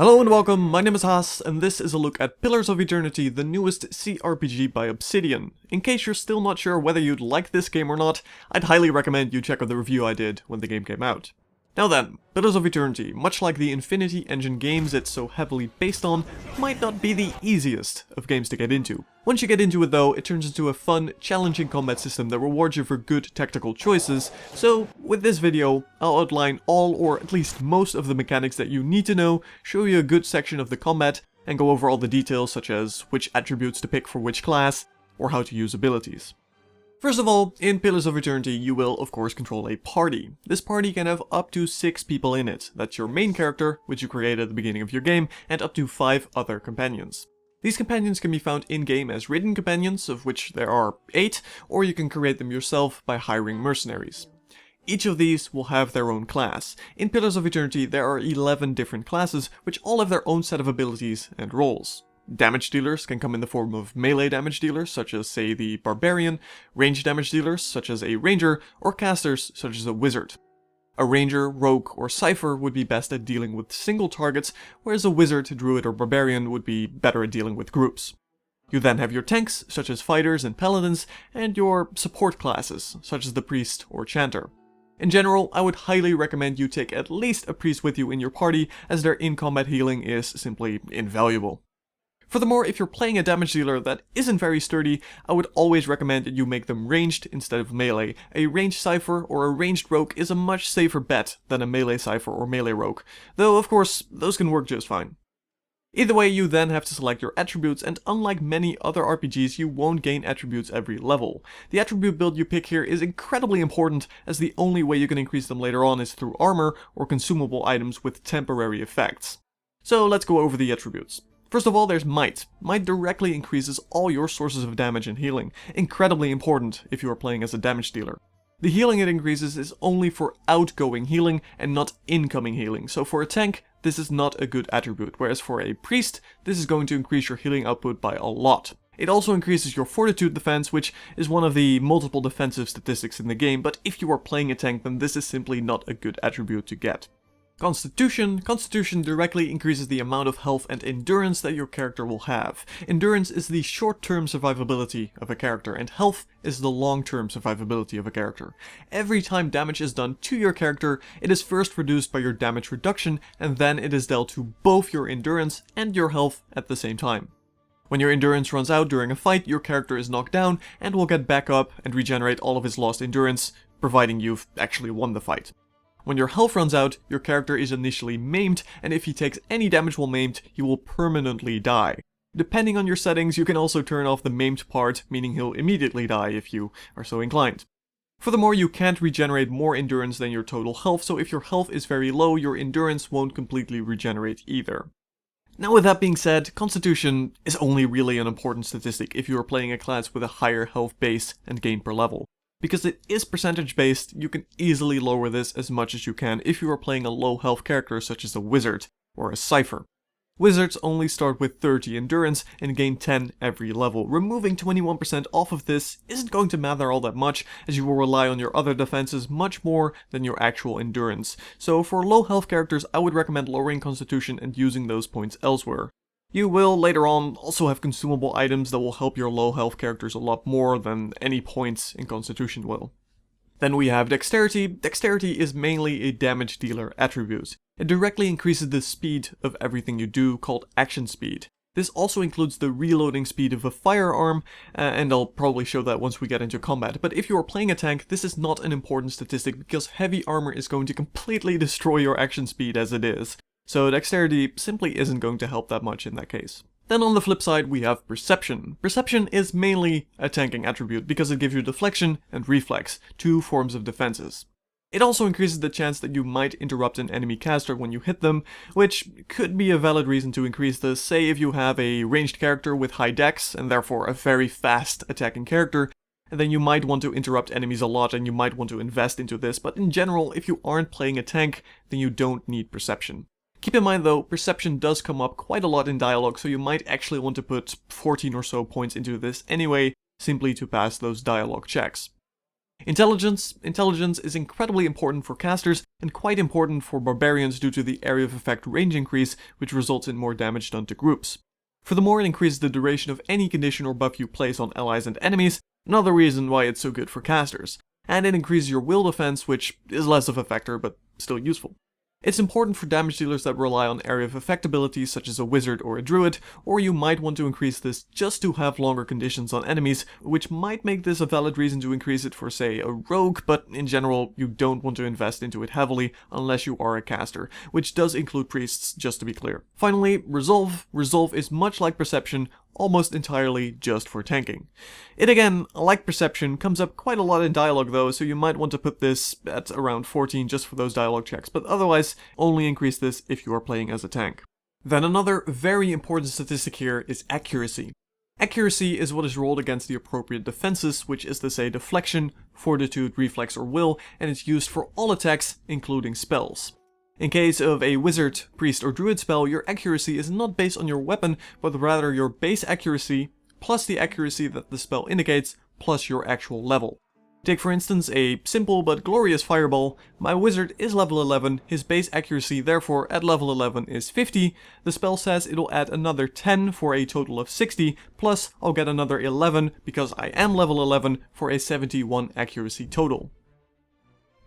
Hello and welcome, my name is Haas, and this is a look at Pillars of Eternity, the newest cRPG by Obsidian. In case you're still not sure whether you'd like this game or not, I'd highly recommend you check out the review I did when the game came out. Now then, Pillars of Eternity, much like the Infinity Engine games it's so heavily based on, might not be the easiest of games to get into. Once you get into it though, it turns into a fun, challenging combat system that rewards you for good tactical choices, so with this video, I'll outline all or at least most of the mechanics that you need to know, show you a good section of the combat, and go over all the details such as which attributes to pick for which class, or how to use abilities. First of all, in Pillars of Eternity you will of course control a party. This party can have up to 6 people in it. That's your main character, which you create at the beginning of your game, and up to 5 other companions. These companions can be found in-game as written companions, of which there are 8, or you can create them yourself by hiring mercenaries. Each of these will have their own class. In Pillars of Eternity there are 11 different classes, which all have their own set of abilities and roles. Damage dealers can come in the form of melee damage dealers, such as, say, the Barbarian, range damage dealers, such as a Ranger, or casters, such as a Wizard. A Ranger, Rogue, or Cypher would be best at dealing with single targets, whereas a Wizard, Druid, or Barbarian would be better at dealing with groups. You then have your tanks, such as Fighters and Paladins, and your support classes, such as the Priest or Chanter. In general, I would highly recommend you take at least a Priest with you in your party, as their in-combat healing is simply invaluable. Furthermore, if you're playing a damage dealer that isn't very sturdy, I would always recommend that you make them ranged instead of melee. A ranged Cypher or a ranged Rogue is a much safer bet than a melee Cypher or melee Rogue, though of course, those can work just fine. Either way, you then have to select your attributes, and unlike many other RPGs, you won't gain attributes every level. The attribute build you pick here is incredibly important, as the only way you can increase them later on is through armor or consumable items with temporary effects. So let's go over the attributes. First of all, there's Might. Might directly increases all your sources of damage and healing, incredibly important if you are playing as a damage dealer. The healing it increases is only for outgoing healing and not incoming healing, so for a tank, this is not a good attribute, whereas for a priest, this is going to increase your healing output by a lot. It also increases your fortitude defense, which is one of the multiple defensive statistics in the game, but if you are playing a tank, then this is simply not a good attribute to get. Constitution. Constitution directly increases the amount of health and endurance that your character will have. Endurance is the short-term survivability of a character, and health is the long-term survivability of a character. Every time damage is done to your character, it is first reduced by your damage reduction, and then it is dealt to both your endurance and your health at the same time. When your endurance runs out during a fight, your character is knocked down and will get back up and regenerate all of his lost endurance, providing you've actually won the fight. When your health runs out, your character is initially maimed, and if he takes any damage while maimed, he will permanently die. Depending on your settings, you can also turn off the maimed part, meaning he'll immediately die if you are so inclined. Furthermore, you can't regenerate more endurance than your total health, so if your health is very low, your endurance won't completely regenerate either. Now with that being said, Constitution is only really an important statistic if you are playing a class with a higher health base and gain per level. Because it is percentage based, you can easily lower this as much as you can if you are playing a low health character such as a Wizard or a Cypher. Wizards only start with 30 endurance and gain 10 every level. Removing 21% off of this isn't going to matter all that much, as you will rely on your other defenses much more than your actual endurance. So for low health characters, I would recommend lowering Constitution and using those points elsewhere. You will, later on, also have consumable items that will help your low health characters a lot more than any points in Constitution will. Then we have Dexterity. Dexterity is mainly a damage dealer attribute. It directly increases the speed of everything you do, called action speed. This also includes the reloading speed of a firearm, and I'll probably show that once we get into combat. But if you are playing a tank, this is not an important statistic because heavy armor is going to completely destroy your action speed as it is. So Dexterity simply isn't going to help that much in that case. Then on the flip side we have Perception. Perception is mainly a tanking attribute because it gives you Deflection and Reflex, 2 forms of defenses. It also increases the chance that you might interrupt an enemy caster when you hit them, which could be a valid reason to increase this. Say if you have a ranged character with high dex and therefore a very fast attacking character, and then you might want to interrupt enemies a lot and you might want to invest into this, but in general, if you aren't playing a tank, then you don't need Perception. Keep in mind though, Perception does come up quite a lot in dialogue, so you might actually want to put 14 or so points into this anyway, simply to pass those dialogue checks. Intelligence is incredibly important for casters and quite important for barbarians due to the area of effect range increase, which results in more damage done to groups. Furthermore, it increases the duration of any condition or buff you place on allies and enemies, another reason why it's so good for casters. And it increases your will defense, which is less of a factor, but still useful. It's important for damage dealers that rely on area of effect abilities such as a wizard or a druid, or you might want to increase this just to have longer conditions on enemies, which might make this a valid reason to increase it for, say, a rogue, but in general you don't want to invest into it heavily unless you are a caster, which does include priests, just to be clear. Finally, Resolve. Resolve is much like Perception, almost entirely just for tanking. It again, like Perception, comes up quite a lot in dialogue though, so you might want to put this at around 14 just for those dialogue checks, but otherwise only increase this if you are playing as a tank. Then another very important statistic here is accuracy. Accuracy is what is rolled against the appropriate defenses, which is to say deflection, fortitude, reflex or will, and it's used for all attacks, including spells. In case of a wizard, priest or druid spell, your accuracy is not based on your weapon, but rather your base accuracy, plus the accuracy that the spell indicates, plus your actual level. Take for instance a simple but glorious fireball. My wizard is level 11, his base accuracy therefore at level 11 is 50, the spell says it'll add another 10 for a total of 60, plus I'll get another 11 because I am level 11 for a 71 accuracy total.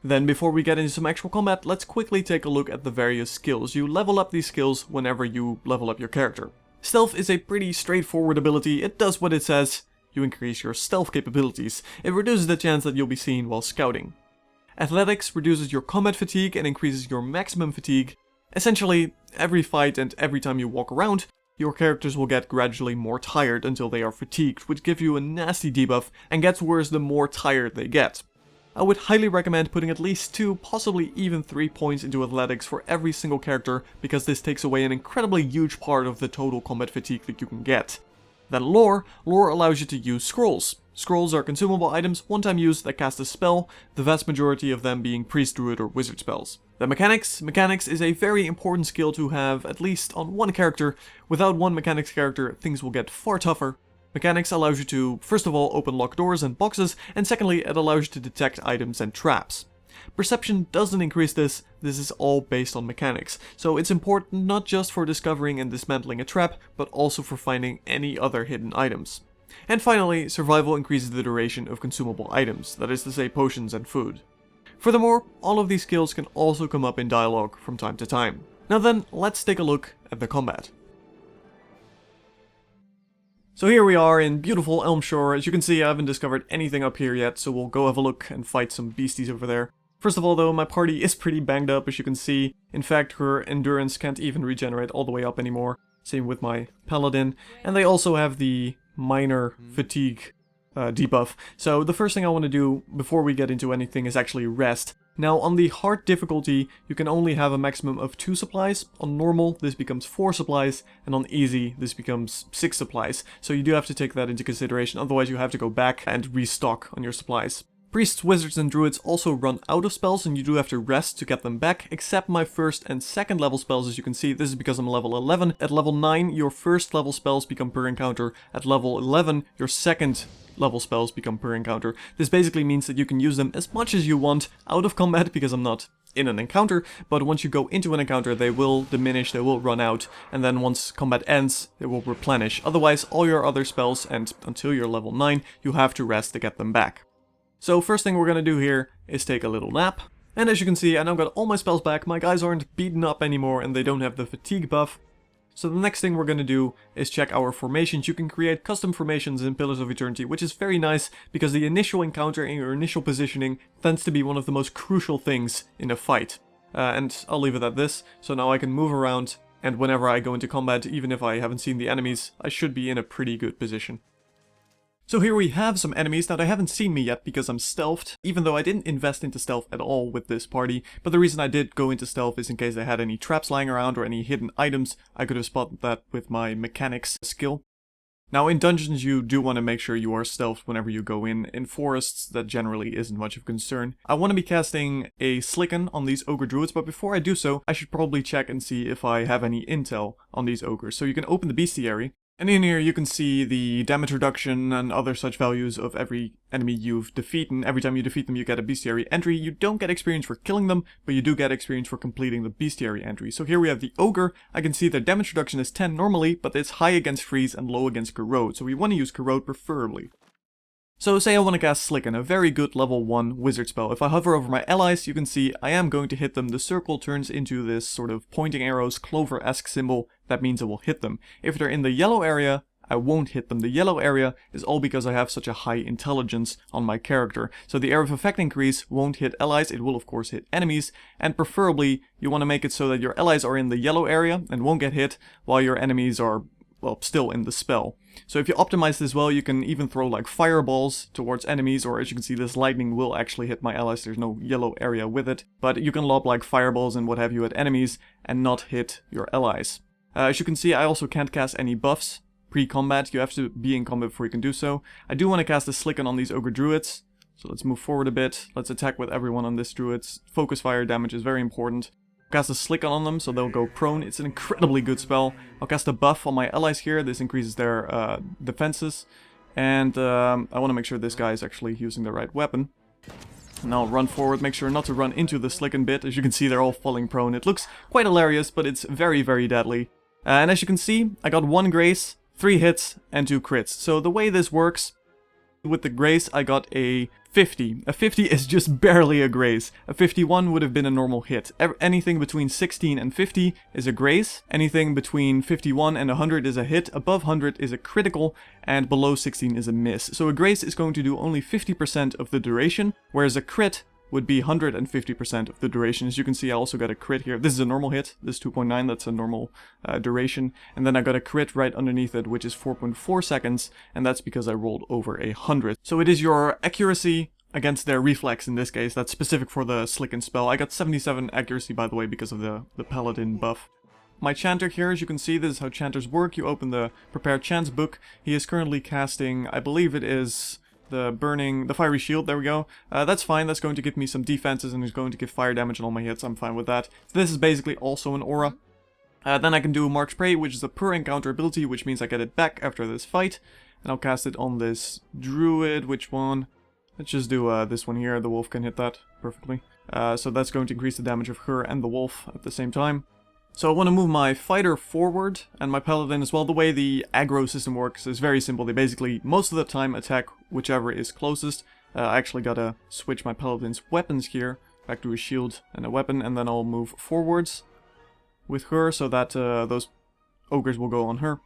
Then before we get into some actual combat, let's quickly take a look at the various skills. You level up these skills whenever you level up your character. Stealth is a pretty straightforward ability, it does what it says. You increase your stealth capabilities. It reduces the chance that you'll be seen while scouting. Athletics reduces your combat fatigue and increases your maximum fatigue. Essentially, every fight and every time you walk around, your characters will get gradually more tired until they are fatigued, which gives you a nasty debuff and gets worse the more tired they get. I would highly recommend putting at least 2, possibly even 3 points into athletics for every single character, because this takes away an incredibly huge part of the total combat fatigue that you can get. Then lore. Lore allows you to use scrolls. Scrolls are consumable items, one-time use, that cast a spell, the vast majority of them being priest, druid, or wizard spells. Then mechanics. Mechanics is a very important skill to have, at least on one character. Without one mechanics character, things will get far tougher. Mechanics allows you to, first of all, open locked doors and boxes, and secondly, it allows you to detect items and traps. Perception doesn't increase this is all based on mechanics, so it's important not just for discovering and dismantling a trap, but also for finding any other hidden items. And finally, survival increases the duration of consumable items, that is to say potions and food. Furthermore, all of these skills can also come up in dialogue from time to time. Now then, let's take a look at the combat. So here we are in beautiful Elmshore. As you can see, I haven't discovered anything up here yet, so we'll go have a look and fight some beasties over there. First of all though, my party is pretty banged up, as you can see. In fact, her endurance can't even regenerate all the way up anymore. Same with my paladin. And they also have the minor fatigue debuff. So the first thing I want to do before we get into anything is actually rest. Now on the hard difficulty, you can only have a maximum of 2 supplies. On normal, this becomes 4 supplies, and on easy, this becomes 6 supplies. So you do have to take that into consideration, otherwise you have to go back and restock on your supplies. Priests, wizards, and druids also run out of spells, and you do have to rest to get them back, except my first and second level spells. As you can see, this is because I'm level 11. At level 9, your first level spells become per encounter. At level 11, your second level spells become per encounter. This basically means that you can use them as much as you want out of combat, because I'm not in an encounter, but once you go into an encounter, they will diminish, they will run out, and then once combat ends, they will replenish. Otherwise, all your other spells, and until you're level 9, you have to rest to get them back. So first thing we're gonna do here is take a little nap. And as you can see, I now got all my spells back, my guys aren't beaten up anymore and they don't have the fatigue buff. So the next thing we're gonna do is check our formations. You can create custom formations in Pillars of Eternity, which is very nice because the initial encounter and your initial positioning tends to be one of the most crucial things in a fight. And I'll leave it at this, so now I can move around, and whenever I go into combat, even if I haven't seen the enemies, I should be in a pretty good position. So here we have some enemies. Now they haven't seen me yet because I'm stealthed, even though I didn't invest into stealth at all with this party, but the reason I did go into stealth is in case they had any traps lying around or any hidden items. I could have spotted that with my mechanics skill. Now in dungeons you do want to make sure you are stealthed whenever you go in. In forests that generally isn't much of concern. I want to be casting a Slicken on these ogre druids, but before I do so, I should probably check and see if I have any intel on these ogres. So you can open the bestiary. And in here you can see the damage reduction and other such values of every enemy you've defeated. Every time you defeat them you get a bestiary entry. You don't get experience for killing them, but you do get experience for completing the bestiary entry. So here we have the Ogre. I can see their damage reduction is 10 normally, but it's high against freeze and low against corrode. So we want to use corrode preferably. So say I want to cast Slicken, a very good level 1 wizard spell. If I hover over my allies, you can see I am going to hit them. The circle turns into this sort of pointing arrows, clover-esque symbol. That means I will hit them. If they're in the yellow area, I won't hit them. The yellow area is all because I have such a high intelligence on my character. So the area of effect increase won't hit allies, it will of course hit enemies, and preferably you want to make it so that your allies are in the yellow area and won't get hit, while your enemies are, well, still in the spell. So if you optimize this well, you can even throw like fireballs towards enemies, or as you can see this lightning will actually hit my allies, there's no yellow area with it. But you can lob like fireballs and what have you at enemies and not hit your allies. As you can see, I also can't cast any buffs pre-combat, you have to be in combat before you can do so. I do want to cast a Slicken on these Ogre Druids, so let's move forward a bit. Let's attack with everyone on this Druids. Focus fire damage is very important. Cast a Slicken on them so they'll go prone. It's an incredibly good spell. I'll cast a buff on my allies here. This increases their defenses. And I want to make sure this guy is actually using the right weapon. And I'll run forward, make sure not to run into the Slicken bit. As you can see, they're all falling prone. It looks quite hilarious, but it's very, very deadly. And as you can see, I got 1 Grace, 3 hits, and 2 crits. So the way this works, with the Grace, I got a 50. A 50 is just barely a Grace. A 51 would have been a normal hit. Anything between 16 and 50 is a Grace. Anything between 51 and 100 is a hit. Above 100 is a critical. And below 16 is a miss. So a Grace is going to do only 50% of the duration, whereas a crit would be 150% of the duration. As you can see, I also got a crit here. This is a normal hit. This 2.9, that's a normal duration. And then I got a crit right underneath it, which is 4.4 seconds, and that's because I rolled over 100. So it is your accuracy against their reflex in this case. That's specific for the Slicken spell. I got 77 accuracy, by the way, because of the Paladin buff. My Chanter here, as you can see, this is how Chanters work. You open the Prepared Chants book. He is currently casting, I believe it is the fiery shield, there we go. That's fine, that's going to give me some defenses and is going to give fire damage on all my hits, I'm fine with that. This is basically also an aura. Then I can do Mark's Prey, which is a per encounter ability, which means I get it back after this fight. And I'll cast it on this Druid, which one? Let's just do this one here, the wolf can hit that perfectly. So that's going to increase the damage of her and the wolf at the same time. So I want to move my fighter forward, and my paladin as well. The way the aggro system works is very simple. They basically, most of the time, attack whichever is closest. I actually gotta switch my paladin's weapons here, back to a shield and a weapon, and then I'll move forwards with her, so that those ogres will go on her.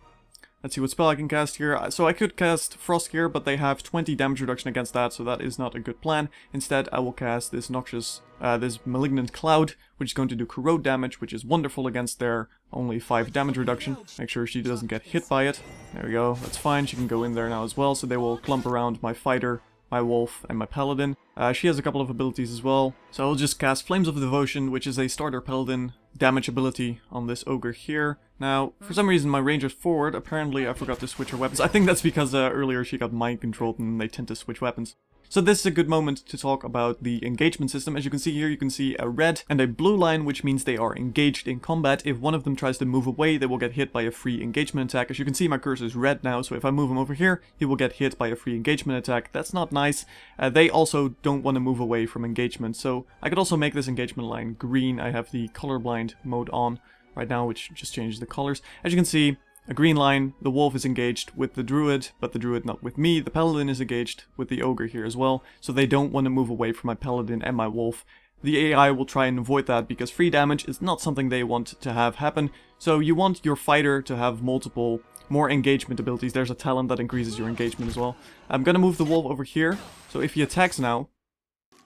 Let's see what spell I can cast here. So I could cast Frost here, but they have 20 damage reduction against that, so that is not a good plan. Instead, I will cast this noxious, this Malignant Cloud, which is going to do corrode damage, which is wonderful against their only 5 damage reduction. Make sure she doesn't get hit by it. There we go, that's fine, she can go in there now as well, so they will clump around my fighter, my wolf, and my paladin. She has a couple of abilities as well, so I'll just cast Flames of Devotion, which is a starter paladin damage ability on this ogre here. Now, for some reason my ranger's forward, apparently I forgot to switch her weapons. I think that's because earlier she got mind controlled and they tend to switch weapons. So this is a good moment to talk about the engagement system. As you can see here, you can see a red and a blue line, which means they are engaged in combat. If one of them tries to move away, they will get hit by a free engagement attack. As you can see, my cursor is red now, so if I move him over here, he will get hit by a free engagement attack. That's not nice. They also don't want to move away from engagement, so I could also make this engagement line green. I have the colorblind mode on right now, which just changes the colors. As you can see, a green line, the wolf is engaged with the druid, but the druid not with me. The paladin is engaged with the ogre here as well, so they don't want to move away from my paladin and my wolf. The AI will try and avoid that because free damage is not something they want to have happen. So you want your fighter to have more engagement abilities. There's a talent that increases your engagement as well. I'm gonna move the wolf over here, so if he attacks now,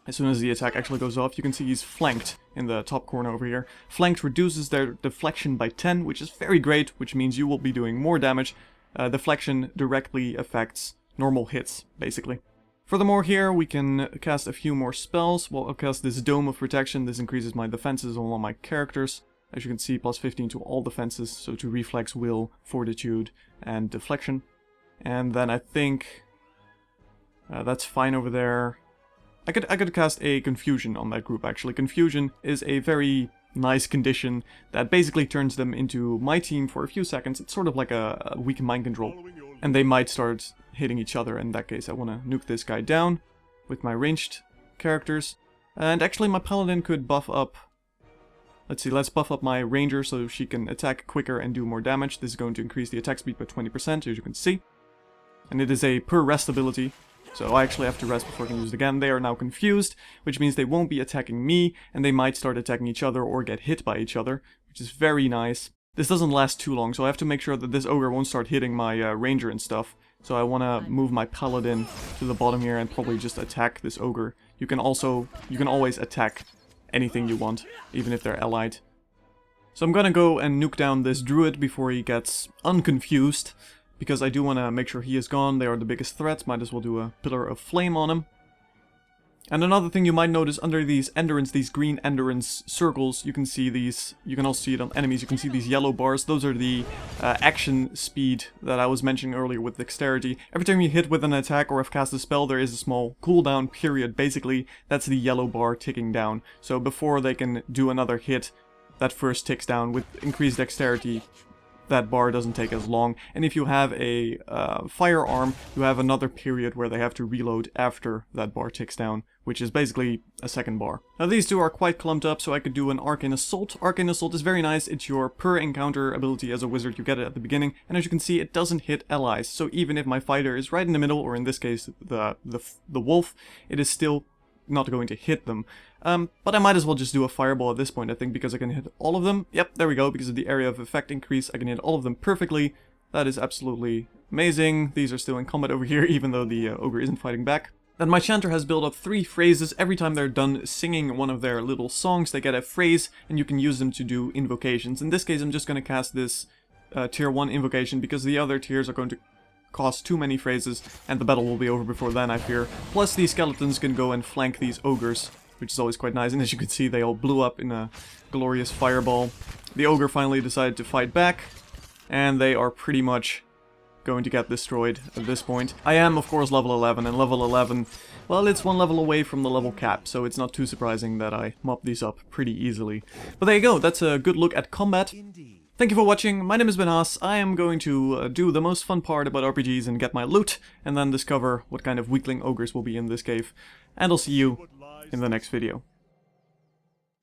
as soon as the attack actually goes off, you can see he's flanked in the top corner over here. Flanked reduces their deflection by 10, which is very great, which means you will be doing more damage. Deflection directly affects normal hits, basically. Furthermore here, we can cast a few more spells. Well, I'll cast this Dome of Protection. This increases my defenses on all my characters. As you can see, plus 15 to all defenses, so to reflex, will, fortitude, and deflection. And then I think that's fine over there. I could cast a Confusion on that group, actually. Confusion is a very nice condition that basically turns them into my team for a few seconds. It's sort of like a weak mind control. And they might start hitting each other. In that case, I want to nuke this guy down with my ranged characters. And actually my paladin could buff up. Let's see, let's buff up my ranger so she can attack quicker and do more damage. This is going to increase the attack speed by 20%, as you can see. And it is a per rest ability, so I actually have to rest before I can use it again. They are now confused, which means they won't be attacking me, and they might start attacking each other or get hit by each other, which is very nice. This doesn't last too long, so I have to make sure that this ogre won't start hitting my ranger and stuff. So I want to move my paladin to the bottom here and probably just attack this ogre. You can always attack anything you want, even if they're allied. So I'm gonna go and nuke down this druid before he gets unconfused, because I do want to make sure he is gone. They are the biggest threat. Might as well do a pillar of flame on him. And another thing you might notice under these endurance, these green endurance circles, you can see these, you can also see it on enemies, you can see these yellow bars. Those are the action speed that I was mentioning earlier with dexterity. Every time you hit with an attack or have cast a spell, there is a small cooldown period. Basically, that's the yellow bar ticking down. So before they can do another hit, that first ticks down. With increased dexterity, that bar doesn't take as long. And if you have a firearm, you have another period where they have to reload after that bar ticks down, which is basically a second bar. Now these two are quite clumped up, so I could do an Arcane Assault. Arcane Assault is very nice. It's your per encounter ability as a wizard. You get it at the beginning, and as you can see, it doesn't hit allies. So even if my fighter is right in the middle, or in this case the wolf, it is still not going to hit them. But I might as well just do a fireball at this point, I think, because I can hit all of them. Yep, there we go, because of the area of effect increase, I can hit all of them perfectly. That is absolutely amazing. These are still in combat over here, even though the ogre isn't fighting back. Then my chanter has built up 3 phrases. Every time they're done singing one of their little songs, they get a phrase, and you can use them to do invocations. In this case, I'm just going to cast this tier 1 invocation, because the other tiers are going to cost too many phrases, and the battle will be over before then, I fear. Plus, these skeletons can go and flank these ogres, which is always quite nice. And as you can see, they all blew up in a glorious fireball. The ogre finally decided to fight back, and they are pretty much going to get destroyed at this point. I am, of course, level 11, and level 11, well, it's 1 level away from the level cap, so it's not too surprising that I mop these up pretty easily. But there you go, that's a good look at combat. Thank you for watching. My name is Ben Haas. I am going to do the most fun part about RPGs and get my loot, and then discover what kind of weakling ogres will be in this cave. And I'll see you in the next video.